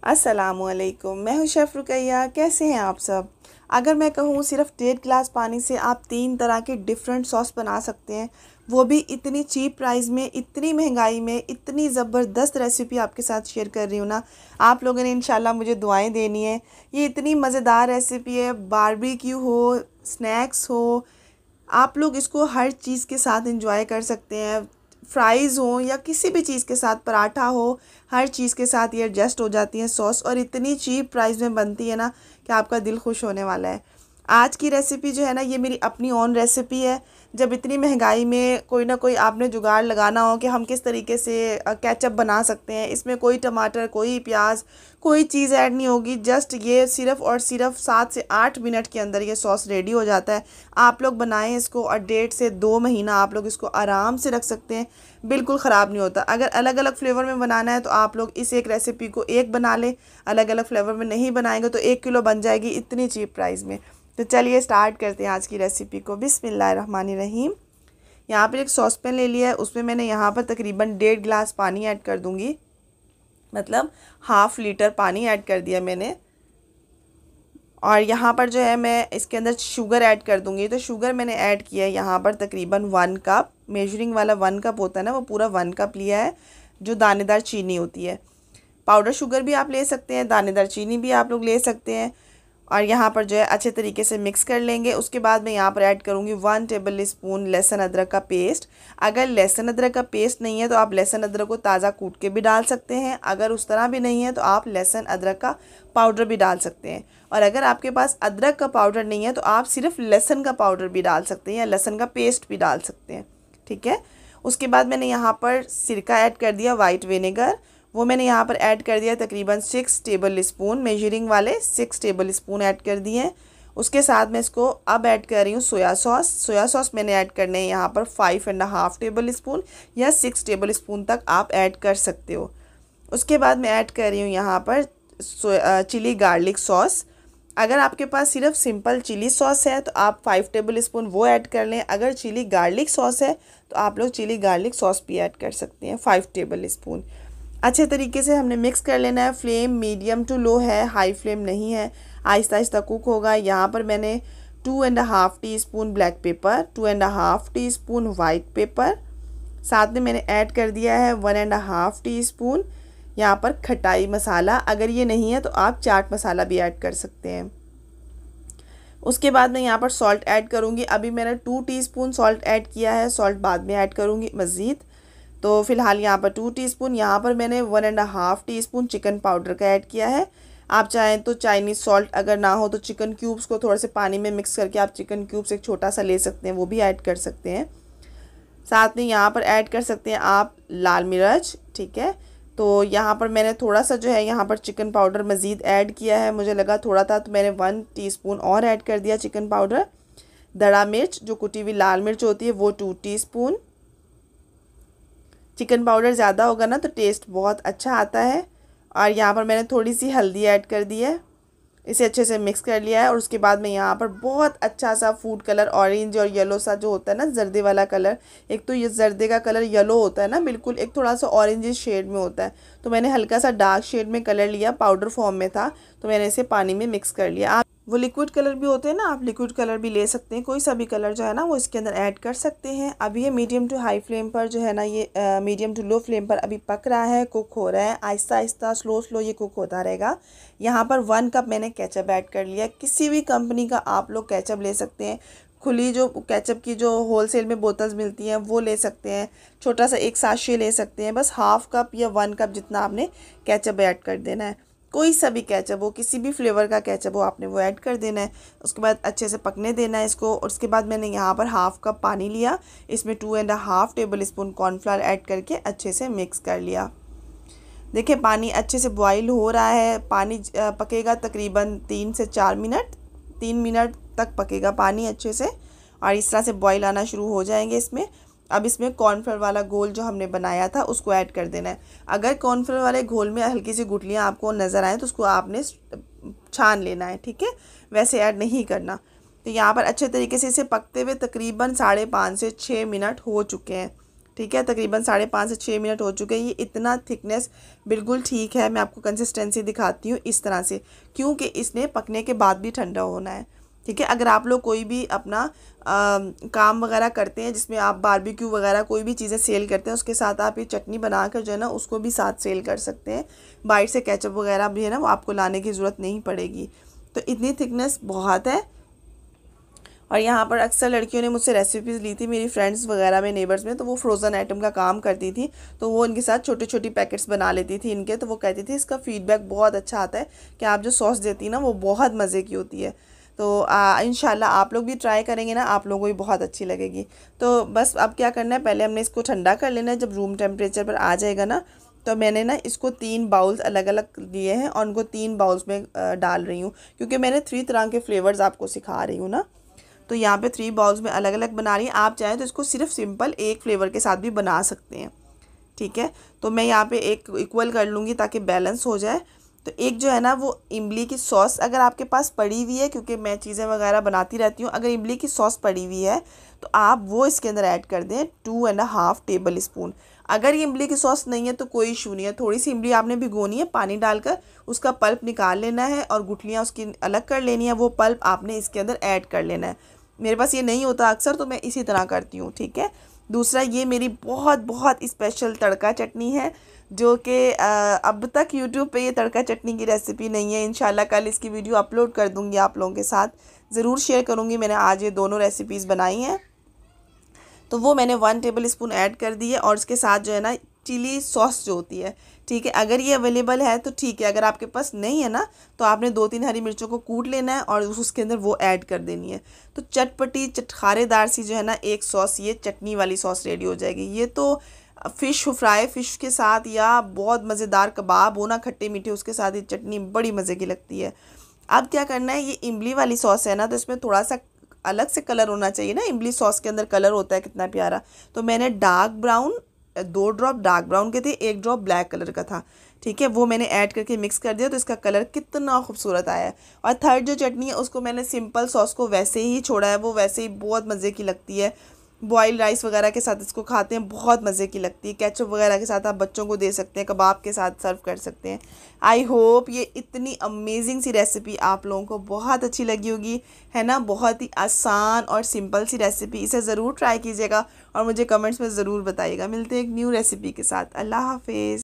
अस्सलामुअलैकुम। मैं हूँ शेफ़ रुकैया। कैसे हैं आप सब? अगर मैं कहूँ सिर्फ 1.5 गिलास पानी से आप 3 तरह के डिफरेंट सॉस बना सकते हैं, वो भी इतनी चीप प्राइस में, इतनी महंगाई में, इतनी ज़बरदस्त रेसिपी आपके साथ शेयर कर रही हूँ ना। आप लोगों ने इंशाल्लाह मुझे दुआएं देनी है। ये इतनी मज़ेदार रेसिपी है, बारबेक्यू हो, स्नैक्स हो, आप लोग इसको हर चीज़ के साथ एंजॉय कर सकते हैं। फ्राइज़ हो या किसी भी चीज़ के साथ, पराठा हो, हर चीज़ के साथ ये एडजस्ट हो जाती है सॉस, और इतनी चीप प्राइस में बनती है ना कि आपका दिल खुश होने वाला है। आज की रेसिपी जो है ना, ये मेरी अपनी ओन रेसिपी है। जब इतनी महंगाई में कोई ना कोई आपने जुगाड़ लगाना हो कि हम किस तरीके से केचप बना सकते हैं, इसमें कोई टमाटर, कोई प्याज, कोई चीज़ ऐड नहीं होगी। जस्ट ये सिर्फ़ और सिर्फ 7 से 8 मिनट के अंदर ये सॉस रेडी हो जाता है। आप लोग बनाएं इसको और 1.5 से 2 महीना आप लोग इसको आराम से रख सकते हैं, बिल्कुल ख़राब नहीं होता। अगर अलग अलग फ्लेवर में बनाना है तो आप लोग इस एक रेसिपी को एक बना लें, अलग अलग फ्लेवर में नहीं बनाएंगे तो 1 किलो बन जाएगी इतनी चीप प्राइस में। तो चलिए स्टार्ट करते हैं आज की रेसिपी को। बिस्मिल्लाहिर्रहमानिर्रहीम। यहाँ पर एक सॉस पैन ले लिया है, उसमें मैंने यहाँ पर तकरीबन 1.5 गिलास पानी ऐड कर दूँगी, मतलब हाफ़ लीटर पानी ऐड कर दिया मैंने। और यहाँ पर जो है मैं इसके अंदर शुगर ऐड कर दूँगी। तो शुगर मैंने ऐड किया है यहाँ पर तकरीबन 1 कप, मेजरिंग वाला 1 कप होता है ना, वो पूरा 1 कप लिया है, जो दानेदार चीनी होती है। पाउडर शुगर भी आप ले सकते हैं, दानेदार चीनी भी आप लोग ले सकते हैं। और यहाँ पर जो है अच्छे तरीके से मिक्स कर लेंगे। उसके बाद मैं यहाँ पर ऐड करूँगी 1 टेबल स्पून लहसुन अदरक का पेस्ट। अगर लहसुन अदरक का पेस्ट नहीं है तो आप लहसुन अदरक को ताज़ा कूट के भी डाल सकते हैं। अगर उस तरह भी नहीं है तो आप लहसुन अदरक का पाउडर भी डाल सकते हैं। और अगर आपके पास अदरक का पाउडर नहीं है तो आप सिर्फ लहसुन का पाउडर भी डाल सकते हैं या लहसुन का पेस्ट भी डाल सकते हैं, ठीक है। उसके बाद मैंने यहाँ पर सिरका ऐड कर दिया, वाइट विनेगर, वो मैंने यहाँ पर ऐड कर दिया तकरीबन 6 टेबल स्पून, मेजरिंग वाले 6 टेबल स्पून ऐड कर दिए हैं। उसके साथ मैं इसको अब ऐड कर रही हूँ सोया सॉस। सोया सॉस मैंने ऐड करने हैं यहाँ पर 5.5 टेबल स्पून या 6 टेबल स्पून तक आप ऐड कर सकते हो। उसके बाद मैं ऐड कर रही हूँ यहाँ पर चिली गार्लिक सॉस। अगर आपके पास सिर्फ सिंपल चिली सॉस है तो आप 5 टेबल स्पून वो ऐड कर लें। अगर चिली गार्लिक सॉस है तो आप लोग चिली गार्लिक सॉस भी ऐड कर सकते हैं, 5 टेबल स्पून। अच्छे तरीके से हमने मिक्स कर लेना है। फ्लेम मीडियम टू लो है, हाई फ्लेम नहीं है, आहिस्ता आहिस्ता कुक होगा। यहाँ पर मैंने 2.5 teaspoon black pepper, 2.5 teaspoon white paper, साथ में मैंने ऐड कर दिया है 1.5 टीस्पून यहाँ पर खटाई मसाला। अगर ये नहीं है तो आप चाट मसाला भी ऐड कर सकते हैं। उसके बाद मैं यहाँ पर सॉल्ट ऐड करूँगी। अभी मैंने 2 टीस्पून सॉल्ट ऐड किया है, सॉल्ट बाद में ऐड करूँगी मज़ीद। तो फ़िलहाल यहाँ पर 2 टीस्पून। यहाँ पर मैंने 1.5 टीस्पून चिकन पाउडर का ऐड किया है। आप चाहें तो चाइनीज़ सॉल्ट, अगर ना हो तो चिकन क्यूब्स को थोड़े से पानी में मिक्स करके आप चिकन क्यूब्स एक छोटा सा ले सकते हैं, वो भी ऐड कर सकते हैं। साथ में यहाँ पर ऐड कर सकते हैं आप लाल मिर्च, ठीक है। तो यहाँ पर मैंने थोड़ा सा जो है यहाँ पर चिकन पाउडर मज़ीद ऐड किया है, मुझे लगा थोड़ा था तो मैंने 1 टीस्पून और ऐड कर दिया चिकन पाउडर। दड़ा मिर्च, जो कुटी हुई लाल मिर्च होती है, वो 2 टीस्पून। चिकन पाउडर ज़्यादा होगा ना तो टेस्ट बहुत अच्छा आता है। और यहाँ पर मैंने थोड़ी सी हल्दी ऐड कर दी है, इसे अच्छे से मिक्स कर लिया है। और उसके बाद मैं यहाँ पर बहुत अच्छा सा फूड कलर, ऑरेंज और येलो सा जो होता है ना, जर्दे वाला कलर, एक तो ये जर्दे का कलर येलो होता है ना बिल्कुल, एक थोड़ा सा ऑरेंज शेड में होता है, तो मैंने हल्का सा डार्क शेड में कलर लिया, पाउडर फॉर्म में था, तो मैंने इसे पानी में मिक्स कर लिया। आप वो लिक्विड कलर भी होते हैं ना, आप लिक्विड कलर भी ले सकते हैं, कोई सा भी कलर जो है ना वो इसके अंदर ऐड कर सकते हैं। अभी ये मीडियम टू हाई फ्लेम पर जो है ना, ये मीडियम टू लो फ्लेम पर अभी पक रहा है, कुक हो रहा है, आहिस्ता आहिस्ता स्लो स्लो ये कुक होता रहेगा। यहाँ पर 1 कप मैंने केचप ऐड कर लिया। किसी भी कंपनी का आप लोग केचप ले सकते हैं, खुली जो केचप की जो होलसेल में बोतल्स मिलती हैं वो ले सकते हैं, छोटा सा एक साशे ले सकते हैं। बस हाफ़ कप या 1 कप जितना आपने केचप ऐड कर देना है। कोई सा भी केचप हो, किसी भी फ्लेवर का केचप हो, आपने वो ऐड कर देना है। उसके बाद अच्छे से पकने देना है इसको। और उसके बाद मैंने यहाँ पर हाफ़ कप पानी लिया, इसमें 2.5 टेबल स्पून कॉर्नफ्लावर ऐड करके अच्छे से मिक्स कर लिया। देखिए पानी अच्छे से बॉईल हो रहा है। पानी पकेगा तकरीबन 3 से 4 मिनट, 3 मिनट तक पकेगा पानी अच्छे से, और इस तरह से बॉईल आना शुरू हो जाएंगे इसमें। अब इसमें कॉर्नफ्लोर वाला घोल जो हमने बनाया था उसको ऐड कर देना है। अगर कॉर्नफ्लोर वाले घोल में हल्की सी गुठलियाँ आपको नज़र आए तो उसको आपने छान लेना है, ठीक है, वैसे ऐड नहीं करना। तो यहाँ पर अच्छे तरीके से इसे पकते हुए तकरीबन 5.5 से 6 मिनट हो चुके हैं। ठीक है, तकरीबन 5.5 से 6 मिनट हो चुके हैं। ये इतना थिकनेस बिल्कुल ठीक है। मैं आपको कंसिस्टेंसी दिखाती हूँ इस तरह से, क्योंकि इसने पकने के बाद भी ठंडा होना है। ठीक है, अगर आप लोग कोई भी अपना काम वगैरह करते हैं जिसमें आप बारबेक्यू वगैरह कोई भी चीज़ें सेल करते हैं, उसके साथ आप ये चटनी बनाकर जो है ना उसको भी साथ सेल कर सकते हैं। बाहर से केचप वगैरह भी है ना वो आपको लाने की ज़रूरत नहीं पड़ेगी। तो इतनी थिकनेस बहुत है। और यहाँ पर अक्सर लड़कियों ने मुझसे रेसिपीज़ ली थी, मेरी फ्रेंड्स वगैरह में, नेबर्स में, तो वो फ्रोज़न आइटम का काम करती थी, तो वो इनके साथ छोटी छोटी पैकेट्स बना लेती थी इनके। तो वो कहती थी इसका फ़ीडबैक बहुत अच्छा आता है कि आप जो सॉस देती ना वो बहुत मज़े की होती है। तो इंशाल्लाह आप लोग भी ट्राई करेंगे ना, आप लोगों को भी बहुत अच्छी लगेगी। तो बस अब क्या करना है, पहले हमने इसको ठंडा कर लेना है। जब रूम टेम्परेचर पर आ जाएगा ना, तो मैंने ना इसको 3 बाउल्स अलग अलग लिए हैं और उनको 3 बाउल्स में डाल रही हूँ, क्योंकि मैंने 3 तरह के फ्लेवर्स आपको सिखा रही हूँ ना। तो यहाँ पे 3 बाउल्स में अलग अलग बना रही हैं। आप चाहें तो इसको सिर्फ सिंपल एक फ्लेवर के साथ भी बना सकते हैं। ठीक है, तो मैं यहाँ पे एक इक्वल कर लूँगी ताकि बैलेंस हो जाए। तो एक जो है ना वो इमली की सॉस अगर आपके पास पड़ी हुई है, क्योंकि मैं चीज़ें वगैरह बनाती रहती हूँ, अगर इमली की सॉस पड़ी हुई है तो आप वो इसके अंदर ऐड कर दें 2.5 टेबल स्पून। अगर ये इमली की सॉस नहीं है तो कोई इशू नहीं है, थोड़ी सी इमली आपने भिगोनी है पानी डालकर, उसका पल्प निकाल लेना है और गुठलियाँ उसकी अलग कर लेनी है, वो पल्प आपने इसके अंदर ऐड कर लेना है। मेरे पास ये नहीं होता अक्सर, तो मैं इसी तरह करती हूँ। ठीक है, दूसरा ये मेरी बहुत बहुत स्पेशल तड़का चटनी है, जो कि अब तक यूट्यूब पे ये तड़का चटनी की रेसिपी नहीं है। इंशाल्लाह कल इसकी वीडियो अपलोड कर दूँगी, आप लोगों के साथ ज़रूर शेयर करूँगी। मैंने आज ये दोनों रेसिपीज़ बनाई हैं। तो वो मैंने 1 टेबल स्पून ऐड कर दी है, और इसके साथ जो है ना चिली सॉस जो होती है, ठीक है, अगर ये अवेलेबल है तो ठीक है, अगर आपके पास नहीं है ना तो आपने 2-3 हरी मिर्चों को कूट लेना है और उसके अंदर वो ऐड कर देनी है। तो चटपटी चटखारेदार सी जो है ना एक सॉस, ये चटनी वाली सॉस रेडी हो जाएगी। ये तो फ़िश फ्राई फ़िश के साथ या बहुत मज़ेदार कबाब हो ना खट्टे मीठे, उसके साथ ये चटनी बड़ी मज़े की लगती है। अब क्या करना है, ये इमली वाली सॉस है ना, तो इसमें थोड़ा सा अलग से कलर होना चाहिए ना, इमली सॉस के अंदर कलर होता है कितना प्यारा। तो मैंने dark brown 2 drop dark brown के थे, 1 ड्रॉप ब्लैक कलर का था। ठीक है, वो मैंने ऐड करके मिक्स कर दिया, तो इसका कलर कितना खूबसूरत आया है। और थर्ड जो चटनी है उसको मैंने सिंपल सॉस को वैसे ही छोड़ा है, वो वैसे ही बहुत मज़े की लगती है। बॉइल्ड राइस वगैरह के साथ इसको खाते हैं, बहुत मज़े की लगती है। केचप वगैरह के साथ आप बच्चों को दे सकते हैं, कबाब के साथ सर्व कर सकते हैं। आई होप ये इतनी अमेजिंग सी रेसिपी आप लोगों को बहुत अच्छी लगी होगी, है ना। बहुत ही आसान और सिंपल सी रेसिपी, इसे ज़रूर ट्राई कीजिएगा और मुझे कमेंट्स में ज़रूर बताइएगा। मिलते हैं एक न्यू रेसिपी के साथ। अल्लाह हाफिज़।